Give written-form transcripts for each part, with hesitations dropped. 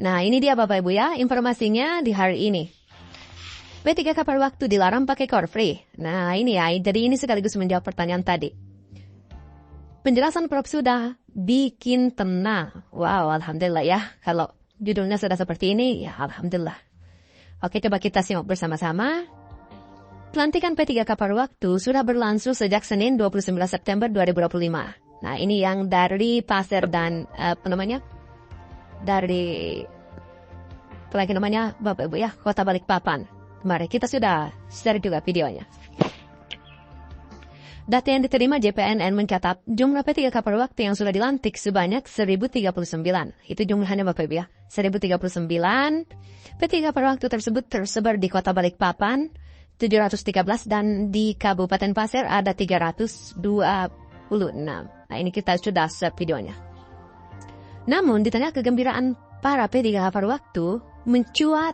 Nah, ini dia Bapak Ibu ya, informasinya di hari ini. P3K per waktu dilarang pakai core free. Nah, ini ya, jadi ini sekaligus menjawab pertanyaan tadi. Penjelasan Prof sudah bikin tenang. Wow, alhamdulillah ya. Kalau judulnya sudah seperti ini, ya alhamdulillah. Oke, coba kita simak bersama-sama. Pelantikan P3K per waktu sudah berlangsung sejak Senin 29 September 2025. Nah, ini yang dari Pasir dan dari apalagi namanya Bapak Ibu ya, Kota Balikpapan. Mari kita sudah share juga videonya. Data yang diterima JPNN mencatat jumlah P3K per waktu yang sudah dilantik sebanyak 1039. Itu jumlahnya Bapak Ibu ya. 1039 P3K per waktu tersebut tersebar di Kota Balikpapan 713 dan di Kabupaten Pasir ada 326. Nah, ini kita sudah share videonya. Namun di tengah kegembiraan para P3K per waktu mencuat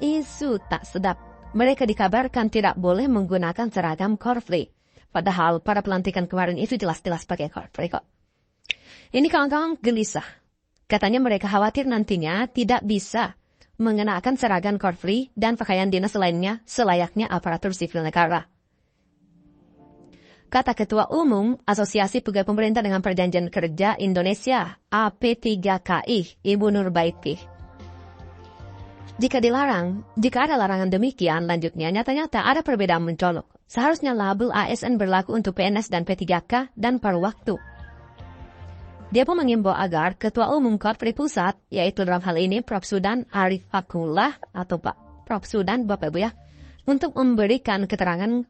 isu tak sedap. Mereka dikabarkan tidak boleh menggunakan seragam core free. Padahal para pelantikan kemarin itu jelas-jelas pakai core free kok. Ini kawan-kawan gelisah. Katanya mereka khawatir nantinya tidak bisa mengenakan seragam core free dan pakaian dinas lainnya selayaknya aparatur sipil negara. Kata Ketua Umum Asosiasi Pegawai Pemerintah dengan Perjanjian Kerja Indonesia AP3KI, Ibu Nurbaiti. Jika ada larangan demikian, lanjutnya nyata-nyata ada perbedaan mencolok. Seharusnya label ASN berlaku untuk PNS dan P3K dan paruh waktu. Dia pun mengimbau agar Ketua Umum Korpri Pusat, yaitu dalam hal ini Prof Sudan Arif Fakullah atau Pak Prof Sudan Bapak Ibu ya, untuk memberikan keterangan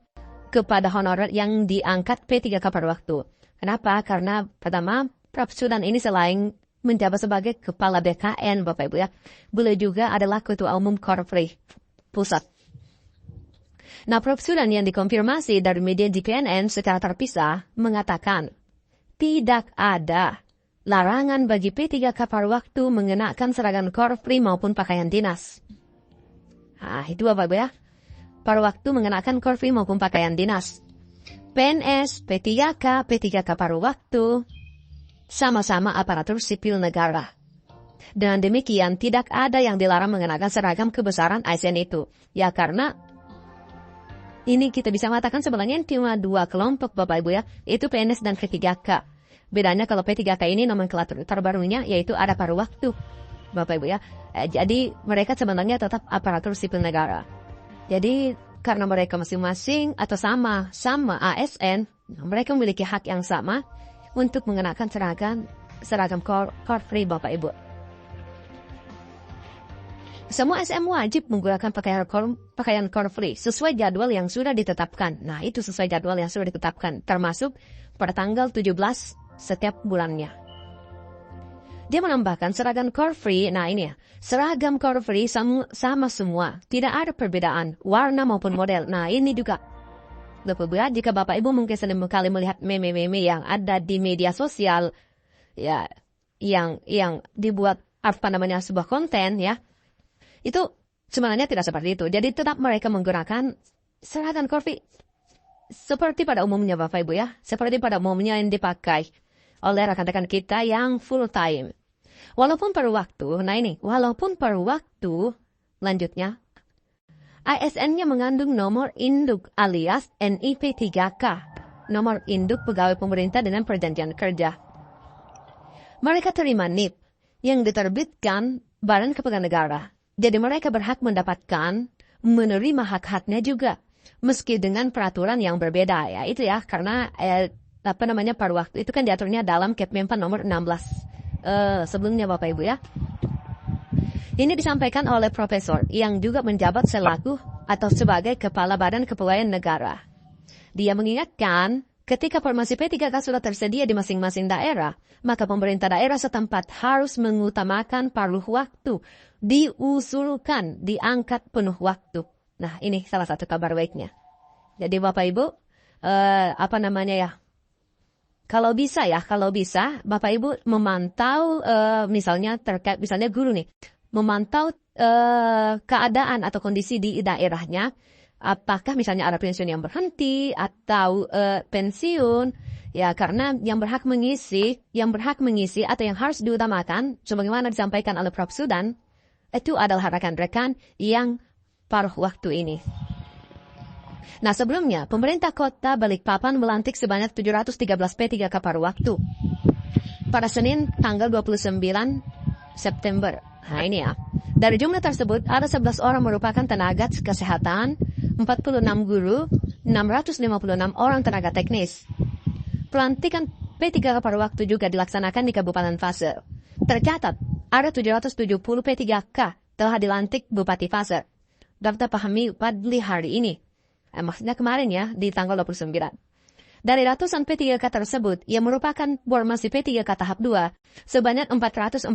kepada honorer yang diangkat P3K per waktu. Kenapa? Karena pertama, Prof Sudan ini selain menjabat sebagai Kepala BKN, Bapak Ibu ya, beliau juga adalah Ketua Umum Korpri Pusat. Nah, Prof Sudan yang dikonfirmasi dari media JPNN secara terpisah mengatakan, tidak ada larangan bagi P3K per waktu mengenakan seragam Korpri maupun pakaian dinas. Nah, itu Bapak Ibu ya. Per waktu mengenakan core free maupun pakaian dinas. PNS, P3K paruh waktu, sama-sama aparatur sipil negara. Dengan demikian, tidak ada yang dilarang mengenakan seragam kebesaran ASN itu. Ya karena ini kita bisa mengatakan sebenarnya cuma dua kelompok Bapak Ibu ya, itu PNS dan P3K. Bedanya kalau P3K ini nomenklatur terbarunya yaitu ada paruh waktu Bapak Ibu ya. Jadi mereka sebenarnya tetap aparatur sipil negara. Jadi karena mereka masing-masing atau sama ASN, mereka memiliki hak yang sama untuk mengenakan seragam core free Bapak Ibu. Semua ASN wajib menggunakan pakaian core free sesuai jadwal yang sudah ditetapkan. Nah, itu sesuai jadwal yang sudah ditetapkan, termasuk pada tanggal 17 setiap bulannya. Dia menambahkan seragam core free, nah ini ya, seragam core free sama semua, tidak ada perbedaan warna maupun model. Nah ini juga, jika Bapak Ibu mungkin sering kali melihat meme-meme yang ada di media sosial, ya, yang dibuat sebuah konten ya, itu sebenarnya tidak seperti itu. Jadi tetap mereka menggunakan seragam core free seperti pada umumnya Bapak Ibu ya, seperti pada umumnya yang dipakai oleh rekan-rekan kita yang full time. Walaupun per waktu, lanjutnya, ASN-nya mengandung nomor induk alias NIP3K, nomor induk pegawai pemerintah dengan perjanjian kerja. Mereka terima NIP yang diterbitkan Badan Kepegawaian Negara. Jadi mereka berhak mendapatkan, menerima hak-haknya juga, meski dengan peraturan yang berbeda ya. Itu ya, karena per waktu itu kan diaturnya dalam Kepmenpan nomor 16 sebelumnya Bapak Ibu ya. Ini disampaikan oleh profesor yang juga menjabat selaku atau sebagai Kepala Badan Kepegawaian Negara. Dia mengingatkan ketika formasi P3K sudah tersedia di masing-masing daerah, maka pemerintah daerah setempat harus mengutamakan paruh waktu, diusulkan diangkat penuh waktu. Nah ini salah satu kabar baiknya. Jadi Bapak Ibu kalau bisa Bapak Ibu memantau misalnya guru nih, memantau keadaan atau kondisi di daerahnya, apakah misalnya ada pensiun yang berhenti atau pensiun Ya, karena yang berhak mengisi atau yang harus diutamakan, sebagaimana disampaikan oleh Prof. Sudan, itu adalah rekan-rekan yang paruh waktu ini. Nah, sebelumnya, pemerintah kota Balikpapan melantik sebanyak 713 P3K paruh waktu pada Senin tanggal 29 September. Nah, ini ya. Dari jumlah tersebut, ada 11 orang merupakan tenaga kesehatan, 46 guru, 656 orang tenaga teknis. Pelantikan P3K paruh waktu juga dilaksanakan di Kabupaten Fase. Tercatat, ada 770 P3K telah dilantik Bupati Fase. Dapat pahami Padli hari ini. Maksudnya kemarin ya, di tanggal 29. Dari ratusan P3K tersebut, yang merupakan formasi P3K tahap 2, sebanyak 444.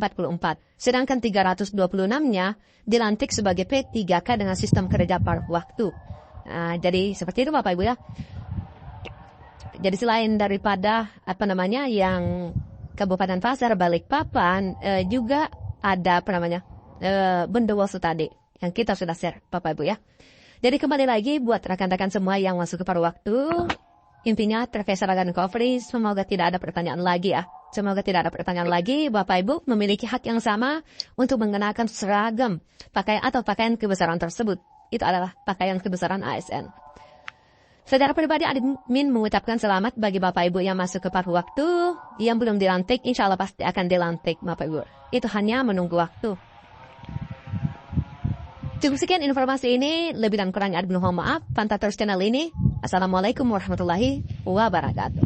Sedangkan 326-nya dilantik sebagai P3K dengan sistem kerja paruh waktu. Jadi seperti itu Bapak Ibu ya. Jadi selain daripada yang Kabupaten Pasar Balikpapan, juga ada Bondowoso tadi yang kita sudah share Bapak Ibu ya. Jadi kembali lagi buat rekan-rekan semua yang masuk ke paruh waktu, intinya Trevesa Ragan Recovery, semoga tidak ada pertanyaan lagi ya. Semoga tidak ada pertanyaan lagi. Bapak Ibu memiliki hak yang sama untuk mengenakan seragam pakaian atau pakaian kebesaran tersebut. Itu adalah pakaian kebesaran ASN. Secara pribadi, admin mengucapkan selamat bagi Bapak Ibu yang masuk ke paruh waktu. Yang belum dilantik, insya Allah pasti akan dilantik Bapak Ibu. Itu hanya menunggu waktu. Cukup sekian informasi ini. Lebih dan kurang admin mohon maaf. Pantau terus channel ini. Assalamualaikum warahmatullahi wabarakatuh.